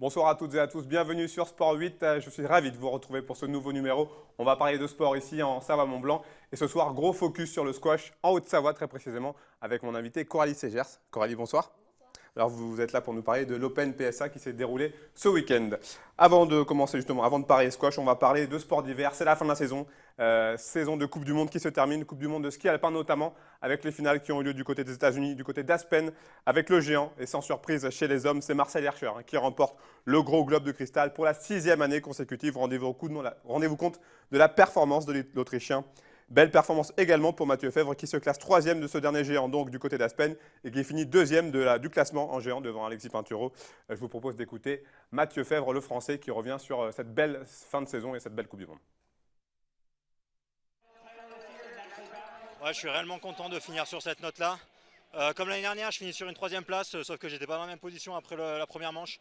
Bonsoir à toutes et à tous, bienvenue sur Sport 8. Je suis ravi de vous retrouver pour ce nouveau numéro. On va parler de sport ici en Savoie-Mont-Blanc. Et ce soir, gros focus sur le squash en Haute-Savoie, très précisément, avec mon invité Coralie Segers. Coralie, bonsoir. Alors vous êtes là pour nous parler de l'Open PSA qui s'est déroulé ce week-end. Avant de commencer justement, avant de parler squash, on va parler de sport d'hiver. C'est la fin de la saison, saison de Coupe du Monde qui se termine, Coupe du Monde de ski alpin notamment, avec les finales qui ont eu lieu du côté des États-Unis, du côté d'Aspen, avec le géant. Et sans surprise chez les hommes, c'est Marcel Hirscher qui remporte le gros globe de cristal pour la 6e année consécutive. Rendez-vous compte de la performance de l'Autrichien. Belle performance également pour Mathieu Fèvre qui se classe 3e de ce dernier géant, donc du côté d'Aspen, et qui finit 2e du classement en géant devant Alexis Pinturo. Je vous propose d'écouter Mathieu Fèvre, le Français, qui revient sur cette belle fin de saison et cette belle Coupe du Monde. Ouais, je suis réellement content de finir sur cette note-là. Comme l'année dernière, je finis sur une 3e place, sauf que j'étais pas dans la même position après la première manche.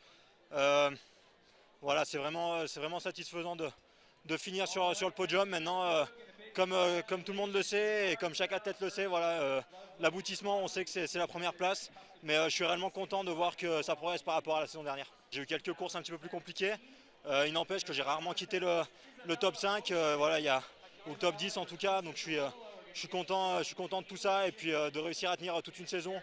Voilà, c'est vraiment satisfaisant de finir sur le podium. Maintenant, comme tout le monde le sait et comme chaque athlète le sait, voilà, l'aboutissement, on sait que c'est la première place. Mais je suis réellement content de voir que ça progresse par rapport à la saison dernière. J'ai eu quelques courses un petit peu plus compliquées. Il n'empêche que j'ai rarement quitté le top 5, voilà, ou le top 10 en tout cas. Donc je suis content de tout ça et puis de réussir à tenir toute une saison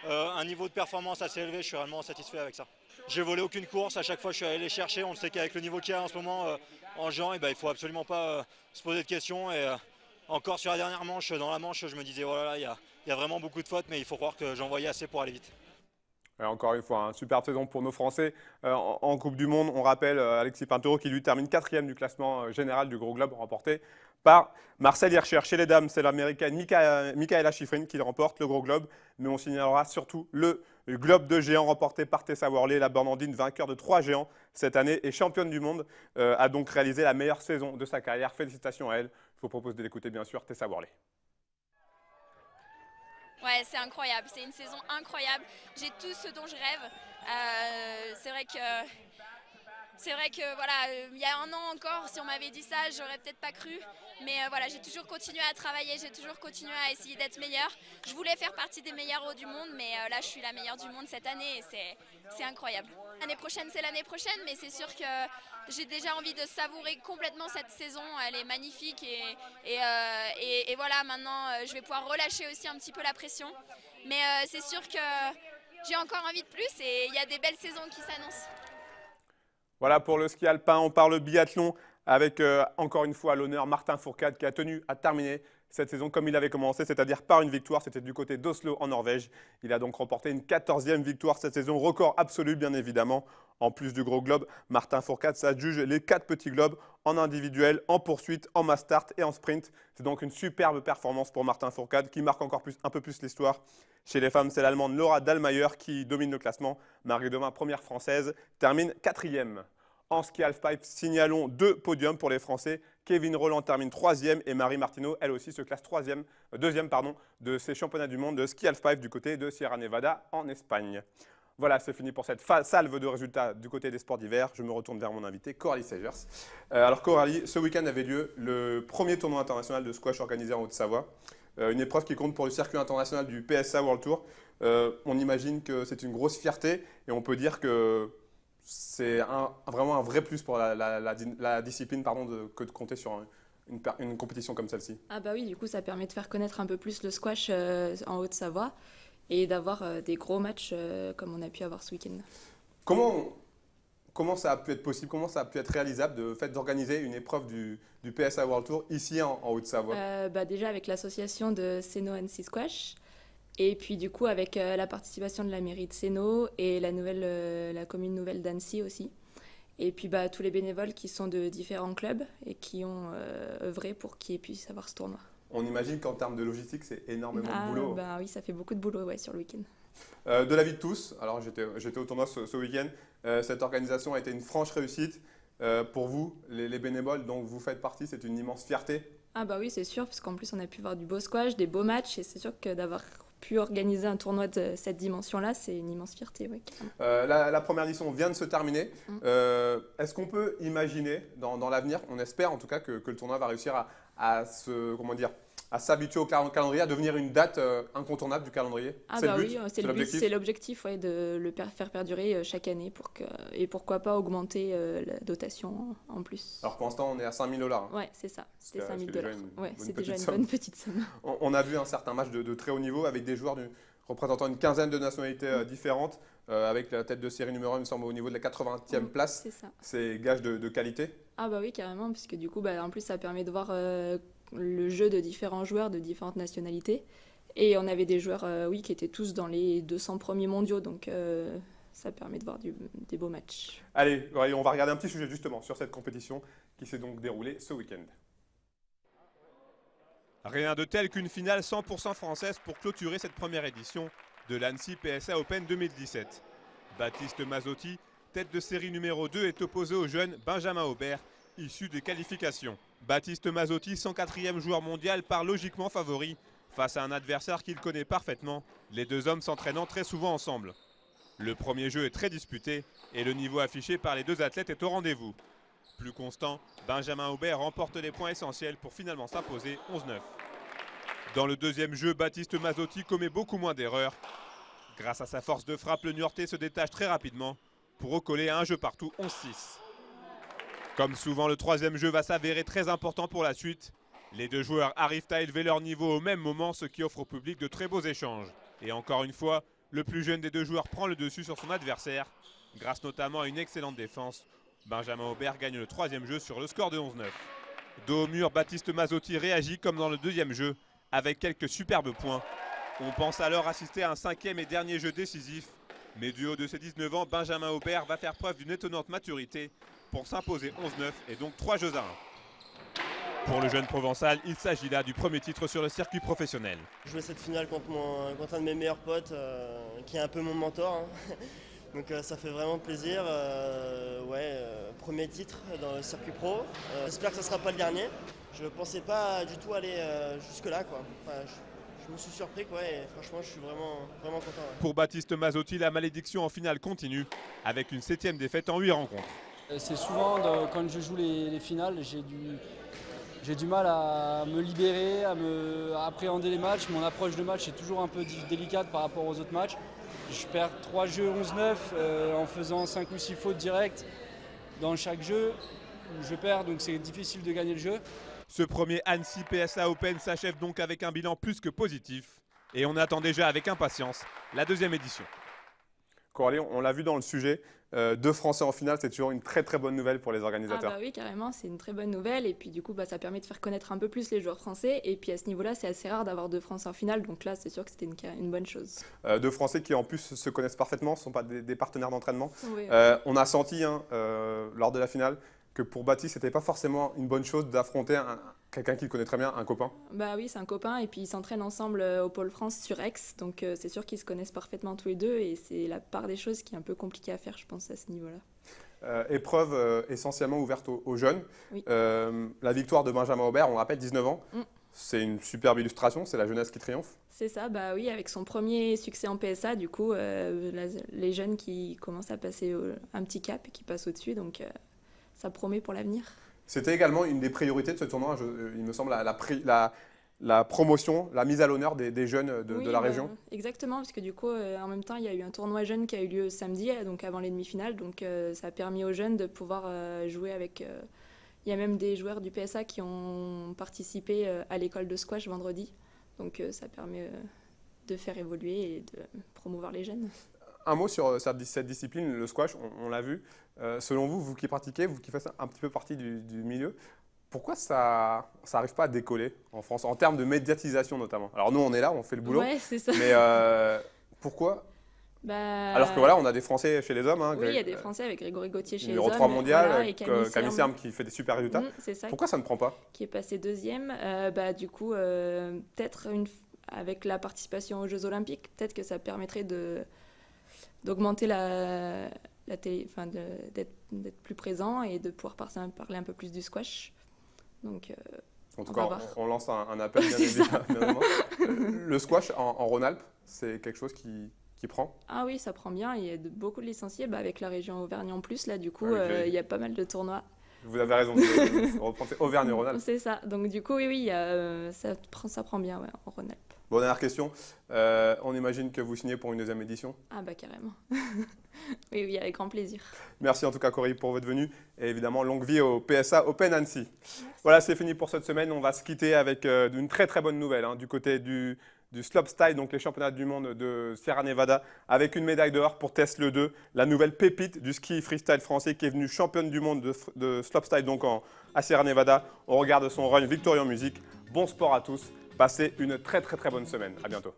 un niveau de performance assez élevé. Je suis réellement satisfait avec ça. J'ai volé aucune course, à chaque fois je suis allé les chercher. On le sait qu'avec le niveau qu'il y a en ce moment en géant, il ne faut absolument pas se poser de questions. Et encore sur la dernière manche, dans la manche, je me disais voilà, il y a vraiment beaucoup de fautes, mais il faut croire que j'en voyais assez pour aller vite. Encore une fois, superbe saison pour nos Français en Coupe du Monde. On rappelle Alexis Pinturo qui lui termine 4e du classement général du Gros Globe, remporté par Marcel Hirscher. Chez les dames, c'est l'américaine Mikaela Shiffrin qui remporte le Gros Globe. Mais on signalera surtout le Globe de géant remporté par Tessa Worley. La Bernardine, vainqueur de 3 géants cette année et championne du monde, a donc réalisé la meilleure saison de sa carrière. Félicitations à elle. Je vous propose de l'écouter bien sûr, Tessa Worley. Ouais, c'est incroyable, c'est une saison incroyable. J'ai tout ce dont je rêve. C'est vrai que voilà, il y a un an encore, si on m'avait dit ça, j'aurais peut-être pas cru. Mais voilà, j'ai toujours continué à travailler, j'ai toujours continué à essayer d'être meilleure. Je voulais faire partie des meilleures du monde, mais là, je suis la meilleure du monde cette année et c'est incroyable. L'année prochaine, c'est l'année prochaine, mais c'est sûr que j'ai déjà envie de savourer complètement cette saison. Elle est magnifique et voilà, maintenant, je vais pouvoir relâcher aussi un petit peu la pression. Mais c'est sûr que j'ai encore envie de plus et il y a des belles saisons qui s'annoncent. Voilà pour le ski alpin, on parle biathlon avec encore une fois à l'honneur Martin Fourcade qui a tenu à terminer cette saison comme il avait commencé, c'est-à-dire par une victoire. C'était du côté d'Oslo en Norvège. Il a donc remporté une 14e victoire cette saison, record absolu bien évidemment. En plus du gros globe, Martin Fourcade s'adjuge les 4 petits globes en individuel, en poursuite, en mass start et en sprint. C'est donc une superbe performance pour Martin Fourcade qui marque encore un peu plus l'histoire. Chez les femmes, c'est l'Allemande Laura Dahlmeier qui domine le classement. Marie Domin, première française, termine 4e. En ski halfpipe, signalons 2 podiums pour les Français. Kevin Rolland termine 3e et Marie Martineau, elle aussi, se classe 2e de ces championnats du monde de ski halfpipe du côté de Sierra Nevada en Espagne. Voilà, c'est fini pour cette salve de résultats du côté des sports d'hiver. Je me retourne vers mon invité, Coralie Segers. Alors Coralie, ce week-end avait lieu le premier tournoi international de squash organisé en Haute-Savoie. Une épreuve qui compte pour le circuit international du PSA World Tour. On imagine que c'est une grosse fierté et on peut dire que c'est vraiment un vrai plus pour la discipline que de compter sur une compétition comme celle-ci. Ah bah oui, du coup ça permet de faire connaître un peu plus le squash en Haute-Savoie et d'avoir des gros matchs comme on a pu avoir ce week-end. Comment ça a pu être possible, comment ça a pu être réalisable de fait d'organiser une épreuve du PSA World Tour ici en Haute-Savoie? Déjà avec l'association de Seno Annecy Squash et puis du coup avec la participation de la mairie de Seno et la commune nouvelle d'Annecy aussi. Et puis tous les bénévoles qui sont de différents clubs et qui ont œuvré pour qu'ils puissent avoir ce tournoi. On imagine qu'en termes de logistique, c'est énormément de boulot. Oui, ça fait beaucoup de boulot sur le week-end. De l'avis de tous, alors j'étais au tournoi ce week-end, cette organisation a été une franche réussite. Pour vous, les bénévoles dont vous faites partie, c'est une immense fierté. Ah bah oui, c'est sûr, parce qu'en plus on a pu voir du beau squash, des beaux matchs, et c'est sûr que d'avoir pu organiser un tournoi de cette dimension-là, c'est une immense fierté. Oui, la première édition vient de se terminer. Est-ce qu'on peut imaginer dans l'avenir, on espère en tout cas que le tournoi va réussir à s'habituer au calendrier, à devenir une date incontournable du calendrier? Ah C'est bah le but, oui, c'est l'objectif. c'est l'objectif ouais, de faire perdurer chaque année et pourquoi pas augmenter la dotation en plus. Alors pour l'instant, on est à 5 000 $. Hein. Ouais, c'est ça, c'était Ce 5 qui 000 est déjà $. Ouais, c'est déjà une somme. bonne petite somme. On a vu un certain match de très haut niveau avec des joueurs représentant une quinzaine de nationalités différentes, avec la tête de série numéro 1, il me semble, au niveau de la 80e place. C'est ça. C'est gage de qualité. Ah bah oui, carrément, puisque du coup, bah, en plus, ça permet de voir le jeu de différents joueurs de différentes nationalités. Et on avait des joueurs, oui, qui étaient tous dans les 200 premiers mondiaux, donc ça permet de voir des beaux matchs. Allez, on va regarder un petit sujet justement sur cette compétition qui s'est donc déroulée ce week-end. Rien de tel qu'une finale 100% française pour clôturer cette première édition de l'Annecy PSA Open 2017. Baptiste Mazzotti, tête de série numéro 2, est opposé au jeune Benjamin Aubert, issu des qualifications. Baptiste Mazzotti, 104e joueur mondial, part logiquement favori face à un adversaire qu'il connaît parfaitement, les deux hommes s'entraînant très souvent ensemble. Le premier jeu est très disputé et le niveau affiché par les deux athlètes est au rendez-vous. Plus constant, Benjamin Aubert remporte les points essentiels pour finalement s'imposer 11-9. Dans le deuxième jeu, Baptiste Mazzotti commet beaucoup moins d'erreurs. Grâce à sa force de frappe, le Niortais se détache très rapidement pour recoller à un jeu partout 11-6. Comme souvent, le troisième jeu va s'avérer très important pour la suite. Les deux joueurs arrivent à élever leur niveau au même moment, ce qui offre au public de très beaux échanges. Et encore une fois, le plus jeune des deux joueurs prend le dessus sur son adversaire. Grâce notamment à une excellente défense, Benjamin Aubert gagne le troisième jeu sur le score de 11-9. Dos au mur, Baptiste Mazzotti réagit comme dans le deuxième jeu, avec quelques superbes points. On pense alors assister à un cinquième et dernier jeu décisif. Mais du haut de ses 19 ans, Benjamin Aubert va faire preuve d'une étonnante maturité pour s'imposer 11-9 et donc 3 jeux à 1. Pour le jeune Provençal, il s'agit là du premier titre sur le circuit professionnel. Jouer cette finale contre un de mes meilleurs potes, qui est un peu mon mentor. Hein. Donc ça fait vraiment plaisir. Premier titre dans le circuit pro. J'espère que ce ne sera pas le dernier. Je ne pensais pas du tout aller jusque-là, quoi. Enfin, je me suis surpris, quoi, et franchement, je suis vraiment content. Ouais. Pour Baptiste Mazzotti, la malédiction en finale continue, avec une 7e défaite en 8 rencontres. C'est souvent, quand je joue les finales, j'ai du mal à me libérer, à appréhender les matchs. Mon approche de match est toujours un peu délicate par rapport aux autres matchs. Je perds 3 jeux 11-9 en faisant 5 ou 6 fautes directes dans chaque jeu. Je perds, donc c'est difficile de gagner le jeu. Ce premier Annecy PSA Open s'achève donc avec un bilan plus que positif. Et on attend déjà avec impatience la deuxième édition. Coralie, on l'a vu dans le sujet, 2 Français en finale, c'est toujours une très très bonne nouvelle pour les organisateurs. Ah bah oui, carrément, c'est une très bonne nouvelle. Et puis du coup, ça permet de faire connaître un peu plus les joueurs français. Et puis à ce niveau-là, c'est assez rare d'avoir 2 Français en finale. Donc là, c'est sûr que c'était une bonne chose. 2 Français qui en plus se connaissent parfaitement, ne sont pas des partenaires d'entraînement. Oui. On a senti lors de la finale que pour Baptiste, ce n'était pas forcément une bonne chose d'affronter quelqu'un qu'il connaît très bien, un copain. Bah oui, c'est un copain et puis ils s'entraînent ensemble au Pôle France sur Aix, donc c'est sûr qu'ils se connaissent parfaitement tous les deux et c'est la part des choses qui est un peu compliquée à faire, je pense, à ce niveau-là. Épreuve essentiellement ouverte aux jeunes. Oui. La victoire de Benjamin Aubert, on rappelle 19 ans, c'est une superbe illustration, c'est la jeunesse qui triomphe. C'est ça, bah oui, avec son premier succès en PSA, du coup, les jeunes qui commencent à passer un petit cap et qui passent au-dessus, donc ça promet pour l'avenir. C'était également une des priorités de ce tournoi, il me semble, la promotion, la mise à l'honneur des jeunes de la région. Exactement, parce que du coup, en même temps, il y a eu un tournoi jeune qui a eu lieu samedi, donc avant les demi-finales, donc ça a permis aux jeunes de pouvoir jouer avec... Il y a même des joueurs du PSA qui ont participé à l'école de squash vendredi, donc ça permet de faire évoluer et de promouvoir les jeunes. Un mot sur cette discipline, le squash, on l'a vu. Selon vous, vous qui pratiquez, vous qui faites un petit peu partie du milieu, pourquoi ça n'arrive pas à décoller en France, en termes de médiatisation notamment? Alors nous, on est là, on fait le boulot, Ouais, c'est ça. mais pourquoi? Alors que voilà, on a des Français chez les hommes. Hein, oui, il y a des Français avec Grégory Gauthier chez les hommes. Numéro 3 mondial, voilà, et Camille Serme qui fait des super résultats. C'est ça. Pourquoi ça ne prend pas? Qui est passé deuxième. Du coup, peut-être avec la participation aux Jeux Olympiques, peut-être que ça permettrait d'augmenter d'être plus présent et de pouvoir parler un peu plus du squash. Donc, en tout cas, on lance un appel bien évidemment. Le squash en Rhône-Alpes, c'est quelque chose qui prend? Ah oui, ça prend bien. Il y a beaucoup de licenciés avec la région Auvergne en plus. Là, du coup, il y a pas mal de tournois. Vous avez raison, vous reprendrez Auvergne-Rhône-Alpes. C'est ça. Donc du coup, oui, ça prend bien ouais, en Rhône-Alpes. Bon, dernière question. On imagine que vous signez pour une deuxième édition. Ah bah carrément. Oui, oui, avec grand plaisir. Merci en tout cas Cory pour votre venue et évidemment longue vie au PSA Open Annecy. Voilà, c'est fini pour cette semaine. On va se quitter avec une très très bonne nouvelle du côté du slopestyle, donc les championnats du monde de Sierra Nevada, avec une médaille d'or pour Tesla 2, la nouvelle pépite du ski freestyle français qui est venue championne du monde de slopestyle donc à Sierra Nevada. On regarde son run victorieux en musique. Bon sport à tous. Passez une très très très bonne semaine. À bientôt.